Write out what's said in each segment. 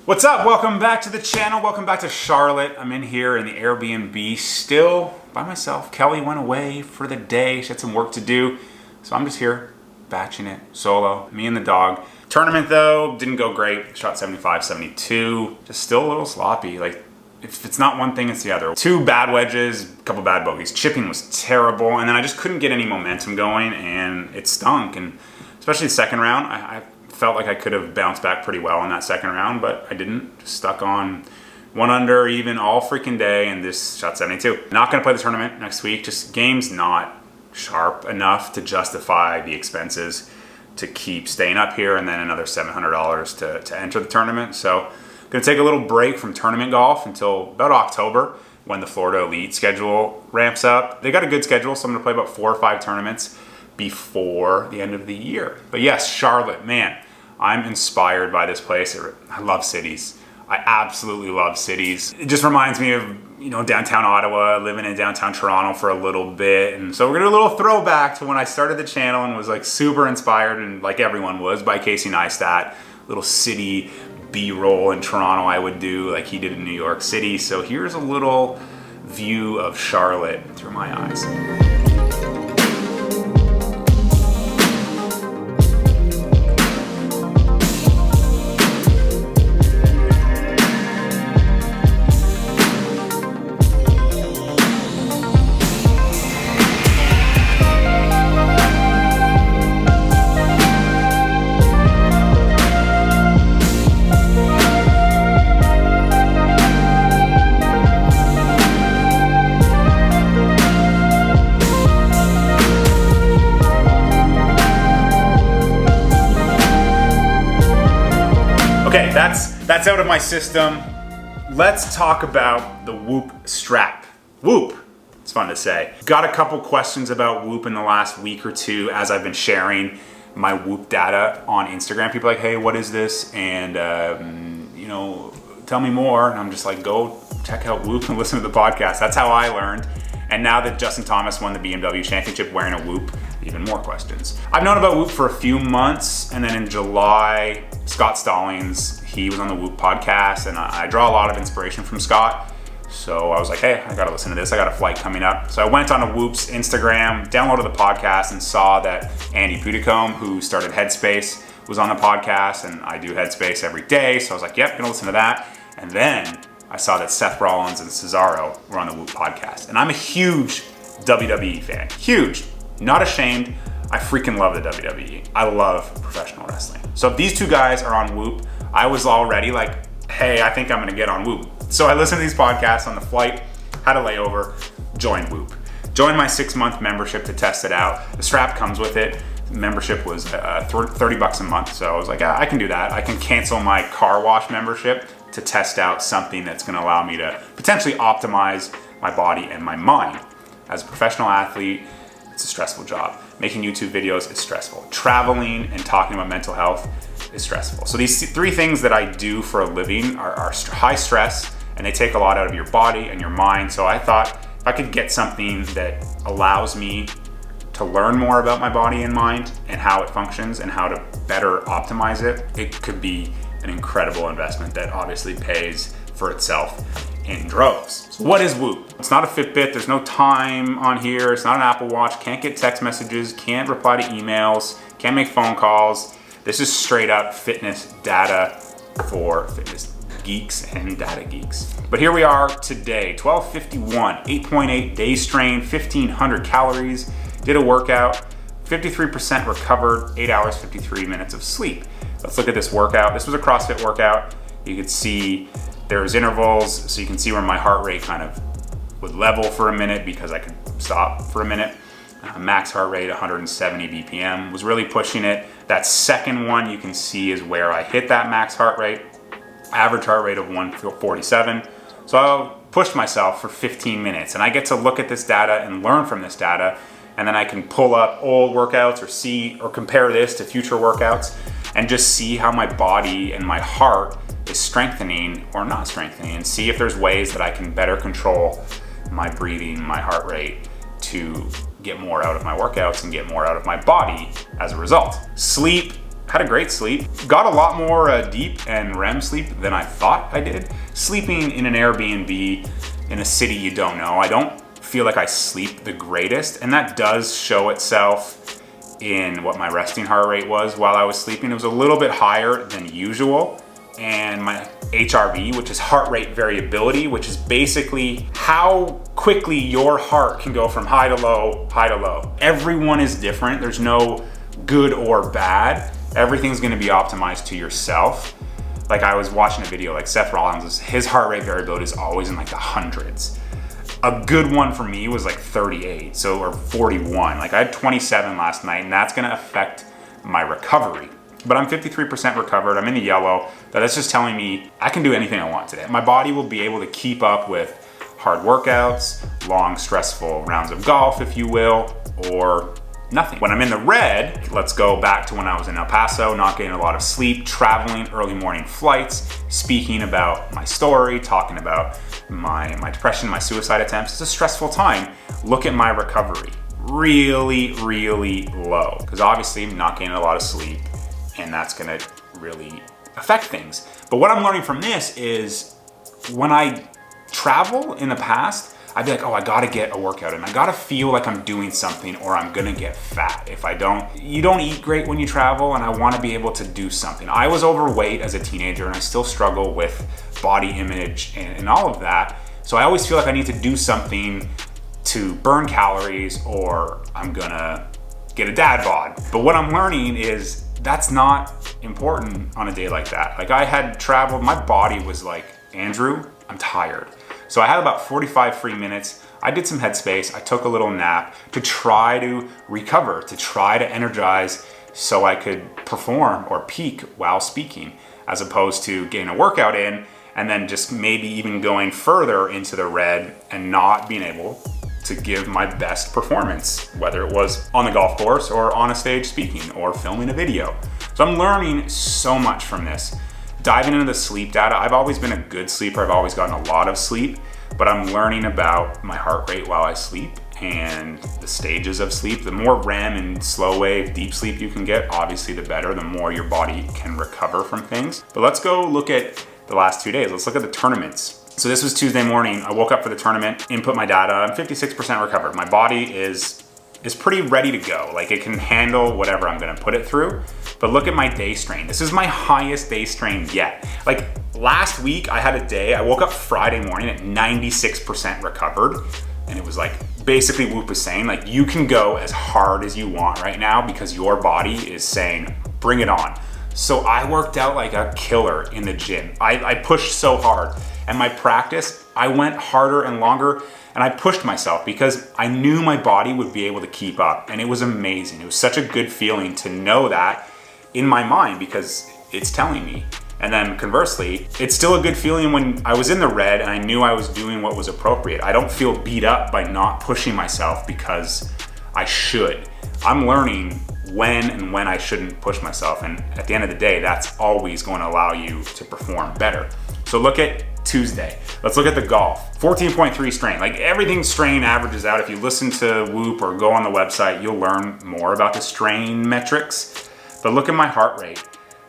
What's up? Welcome back to the channel. Welcome back to Charlotte. I'm in here in the Airbnb still by myself. Kelly went away for the day. She had some work to do. So I'm just here batching it solo, me and the dog. Tournament though, didn't go great. Shot 75, 72. Just still a little sloppy. Like if it's not one thing, it's the other. 2 bad wedges, a couple bad bogeys. Chipping was terrible. And then I just couldn't get any momentum going and it stunk. And especially the second round, I felt like I could have bounced back pretty well in that second round, but I didn't. Just stuck on 1 under even all freaking day and this shot 72. Not gonna play the tournament next week. Just game's not sharp enough to justify the expenses to keep staying up here and then another $700 to enter the tournament. So gonna take a little break from tournament golf until about October when the Florida Elite schedule ramps up. They got a good schedule, so I'm gonna play about 4 or 5 tournaments before the end of the year. But yes, Charlotte, man, I'm inspired by this place. I love cities. I absolutely love cities. It just reminds me of, downtown Ottawa, living in downtown Toronto for a little bit. And so we're gonna do a little throwback to when I started the channel and was like super inspired, and like everyone was, by Casey Neistat. Little city B-roll in Toronto I would do like he did in New York City. So here's a little view of Charlotte through my eyes. Okay, that's out of my system. Let's talk about the Whoop strap. Whoop, it's fun to say. Got a couple questions about Whoop in the last week or two as I've been sharing my Whoop data on Instagram. People are like, hey, what is this? And, tell me more. And I'm just like, go check out Whoop and listen to the podcast. That's how I learned. And now that Justin Thomas won the BMW Championship wearing a Whoop, even more questions. I've known about Whoop for a few months, and then in July, Scott Stallings, he was on the Whoop podcast, and I draw a lot of inspiration from Scott. So I was like, hey, I gotta listen to this. I got a flight coming up. So I went on to Whoop's Instagram, downloaded the podcast, and saw that Andy Puddicombe, who started Headspace, was on the podcast, and I do Headspace every day. So I was like, yep, gonna listen to that. And then I saw that Seth Rollins and Cesaro were on the Whoop podcast. And I'm a huge WWE fan, huge. Not ashamed, I freaking love the WWE. I love professional wrestling. So if these 2 guys are on Whoop, I was already like, hey, I think I'm gonna get on Whoop. So I listened to these podcasts on the flight, had a layover, joined Whoop. Joined my 6-month membership to test it out. The strap comes with it. The membership was $30 a month. So I was like, I can do that. I can cancel my car wash membership to test out something that's gonna allow me to potentially optimize my body and my mind. As a professional athlete, it's a stressful job. Making YouTube videos is stressful. Traveling and talking about mental health is stressful. So these 3 things that I do for a living are high stress, and they take a lot out of your body and your mind. So I thought if I could get something that allows me to learn more about my body and mind and how it functions and how to better optimize it, it could be an incredible investment that obviously pays for itself in droves. So what is Whoop? It's not a Fitbit, there's no time on here, it's not an Apple Watch, can't get text messages, can't reply to emails, can't make phone calls. This is straight up fitness data for fitness geeks and data geeks. But here we are today, 12:51, 8.8 day strain, 1,500 calories, did a workout, 53% recovered, 8 hours, 53 minutes of sleep. Let's look at this workout. This was a CrossFit workout. You could see there's intervals, so you can see where my heart rate kind of would level for a minute because I could stop for a minute. Max heart rate, 170 BPM, was really pushing it. That second one you can see is where I hit that max heart rate. Average heart rate of 147. So I pushed myself for 15 minutes, and I get to look at this data and learn from this data, and then I can pull up old workouts or compare this to future workouts and just see how my body and my heart is strengthening or not strengthening, and see if there's ways that I can better control my breathing, my heart rate, to get more out of my workouts and get more out of my body as a result. Sleep had a great sleep. Got a lot more deep and REM sleep than I thought I did. Sleeping in an Airbnb in a city you don't know, I don't feel like I sleep the greatest, and that does show itself in what my resting heart rate was while I was sleeping. It was a little bit higher than usual, and my HRV, which is heart rate variability, which is basically how quickly your heart can go from high to low, high to low. Everyone is different. There's no good or bad. Everything's gonna be optimized to yourself. Like, I was watching a video, like Seth Rollins, his heart rate variability is always in like the hundreds. A good one for me was like 38, or 41. Like, I had 27 last night, and that's gonna affect my recovery. But I'm 53% recovered, I'm in the yellow. That's just telling me I can do anything I want today. My body will be able to keep up with hard workouts, long, stressful rounds of golf, if you will, or nothing. When I'm in the red, let's go back to when I was in El Paso, not getting a lot of sleep, traveling, early morning flights, speaking about my story, talking about my depression, my suicide attempts. It's a stressful time. Look at my recovery. Really, really low. Because obviously I'm not getting a lot of sleep, and that's gonna really affect things. But what I'm learning from this is when I travel in the past, I'd be like, oh, I gotta get a workout in. I gotta feel like I'm doing something or I'm gonna get fat if I don't. You don't eat great when you travel, and I wanna be able to do something. I was overweight as a teenager, and I still struggle with body image and all of that. So I always feel like I need to do something to burn calories, or I'm gonna get a dad bod. But what I'm learning is that's not important on a day like that. Like, I had traveled, my body was like, Andrew, I'm tired. So I had about 45 free minutes. I did some headspace. I took a little nap to try to recover, to try to energize so I could perform or peak while speaking, as opposed to getting a workout in and then just maybe even going further into the red and not being able to give my best performance, whether it was on the golf course or on a stage speaking or filming a video. So I'm learning so much from this. Diving into the sleep data, I've always been a good sleeper. I've always gotten a lot of sleep, but I'm learning about my heart rate while I sleep and the stages of sleep. The more REM and slow wave, deep sleep you can get, obviously the better, the more your body can recover from things. But let's go look at the last 2 days. Let's look at the tournaments. So this was Tuesday morning. I woke up for the tournament, input my data. I'm 56% recovered. My body is pretty ready to go. Like, it can handle whatever I'm gonna put it through. But look at my day strain. This is my highest day strain yet. Like, last week I had a day, I woke up Friday morning at 96% recovered. And it was like, basically Whoop is saying, like, you can go as hard as you want right now because your body is saying, bring it on. So I worked out like a killer in the gym. I pushed so hard. And my practice, I went harder and longer, and I pushed myself because I knew my body would be able to keep up, and it was amazing. It was such a good feeling to know that in my mind because it's telling me. And then conversely, it's still a good feeling when I was in the red and I knew I was doing what was appropriate. I don't feel beat up by not pushing myself because I should. I'm learning when I shouldn't push myself, and at the end of the day, that's always going to allow you to perform better. So look at Tuesday. Let's look at the golf. 14.3 strain. Like, everything strain averages out. If you listen to Whoop or go on the website, you'll learn more about the strain metrics. But look at my heart rate.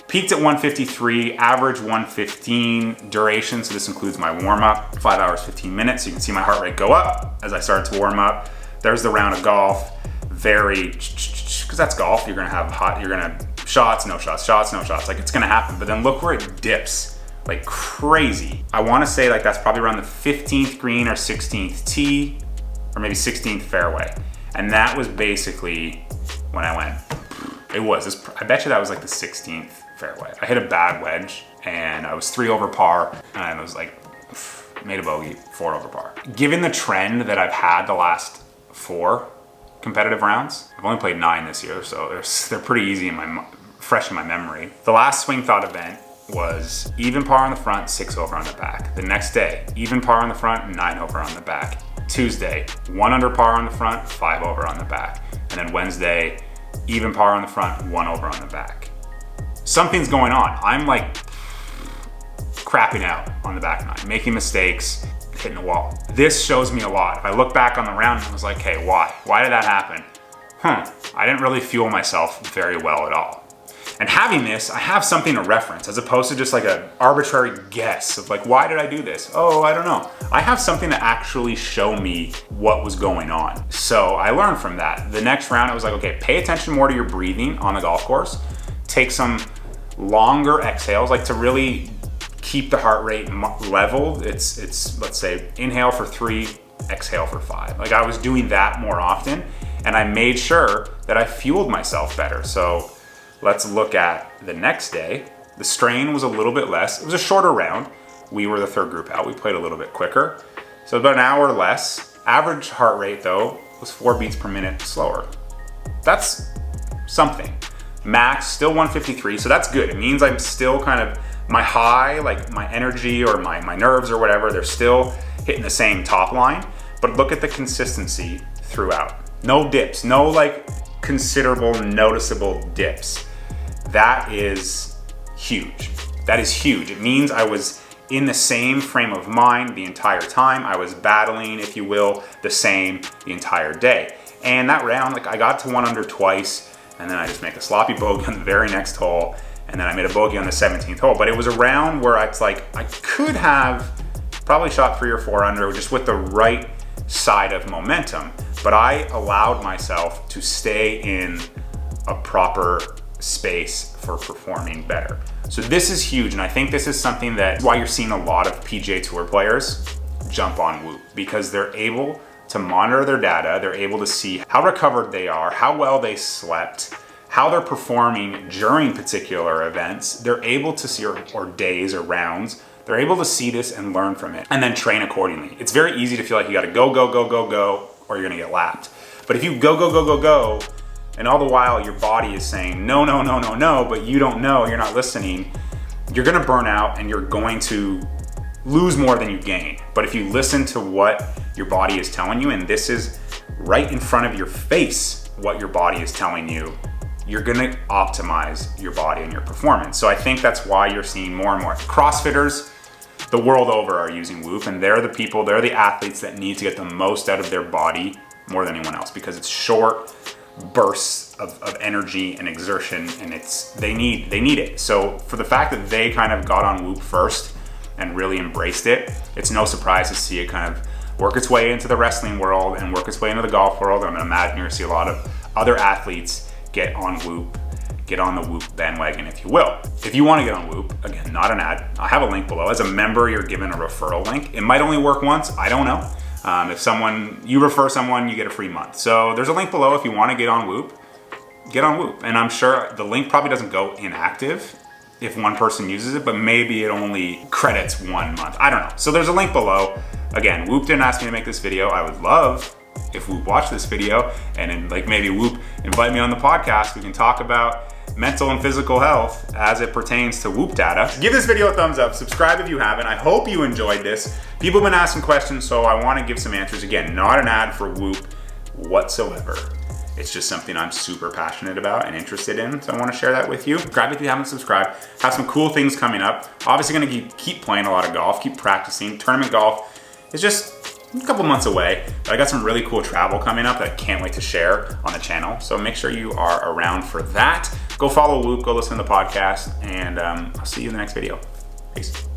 Peaked at 153, average 115 duration. So this includes my warm up, 5 hours, 15 minutes. So you can see my heart rate go up as I start to warm up. There's the round of golf. Very, because that's golf. You're gonna shots, no shots, shots, no shots. Like, it's gonna happen. But then look where it dips. Like, crazy. I wanna say like that's probably around the 15th green or 16th tee, or maybe 16th fairway. And that was basically when I went, I bet you that was like the 16th fairway. I hit a bad wedge and I was 3 over par, and I was like, made a bogey, 4 over par. Given the trend that I've had the last 4 competitive rounds, I've only played 9 this year, so they're pretty easy fresh in my memory. The last swing thought event was even par on the front, 6 over on the back. The next day, even par on the front, 9 over on the back. Tuesday, 1 under par on the front, 5 over on the back. And then Wednesday, even par on the front, 1 over on the back. Something's going on. I'm like crapping out on the back nine, making mistakes, hitting the wall. This shows me a lot. If I look back on the round, I was like, hey, why? Why did that happen? I didn't really fuel myself very well at all. And having this, I have something to reference as opposed to just like an arbitrary guess of like, why did I do this? Oh, I don't know. I have something to actually show me what was going on. So I learned from that. The next round, I was like, okay, pay attention more to your breathing on the golf course. Take some longer exhales, like to really keep the heart rate leveled. It's let's say inhale for 3, exhale for 5. Like I was doing that more often, and I made sure that I fueled myself better. So let's look at the next day. The strain was a little bit less. It was a shorter round. We were the third group out. We played a little bit quicker. So about an hour less. Average heart rate though was 4 beats per minute slower. That's something. Max still 153, so that's good. It means I'm still kind of, my high, like my energy or my nerves or whatever, they're still hitting the same top line. But look at the consistency throughout. No dips, no like considerable noticeable dips. That is huge. That is huge. It means I was in the same frame of mind the entire time. I was battling, if you will, the same the entire day. And that round, like I got to 1 under twice, and then I just make a sloppy bogey on the very next hole, and then I made a bogey on the 17th hole. But it was a round where it's like, I could have probably shot 3 or 4 under just with the right side of momentum. But I allowed myself to stay in a proper space for performing better. So this is huge, and I think this is something that's why you're seeing a lot of PGA Tour players jump on Whoop, because they're able to monitor their data, they're able to see how recovered they are, how well they slept, how they're performing during particular events. They're able to see, or days or rounds, they're able to see this and learn from it and then train accordingly. It's very easy to feel like you gotta go, go, go, go, go, or you're gonna get lapped. But if you go, go, go, go, go, and all the while your body is saying no, no, no, no, no, but you don't know, you're not listening, you're gonna burn out and you're going to lose more than you gain. But if you listen to what your body is telling you, and this is right in front of your face, what your body is telling you, you're gonna optimize your body and your performance. So I think that's why you're seeing more and more CrossFitters the world over are using Whoop, and they're the people, they're the athletes that need to get the most out of their body more than anyone else, because it's short bursts of energy and exertion, and they need it. So for the fact that they kind of got on Whoop first and really embraced it, it's no surprise to see it kind of work its way into the wrestling world and work its way into the golf world. I'm gonna imagine you're gonna see a lot of other athletes get on Whoop, get on the Whoop bandwagon, if you will. If you wanna get on Whoop, again, not an ad, I have a link below. As a member, you're given a referral link. It might only work once, I don't know. If you refer someone, you get a free month. So there's a link below if you wanna get on Whoop, get on Whoop. And I'm sure the link probably doesn't go inactive if one person uses it, but maybe it only credits 1 month. I don't know. So there's a link below. Again, Whoop didn't ask me to make this video. I would love if Whoop watched this video and then like maybe Whoop invite me on the podcast. We can talk about mental and physical health as it pertains to Whoop data. Give this video a thumbs up, subscribe if you haven't. I hope you enjoyed this. People have been asking questions, so I wanna give some answers. Again, not an ad for Whoop whatsoever. It's just something I'm super passionate about and interested in, so I wanna share that with you. Subscribe if you haven't subscribed. Have some cool things coming up. Obviously gonna keep playing a lot of golf, keep practicing. Tournament golf is just a couple months away, but I got some really cool travel coming up that I can't wait to share on the channel. So make sure you are around for that. Go follow Whoop, go listen to the podcast, and I'll see you in the next video. Peace.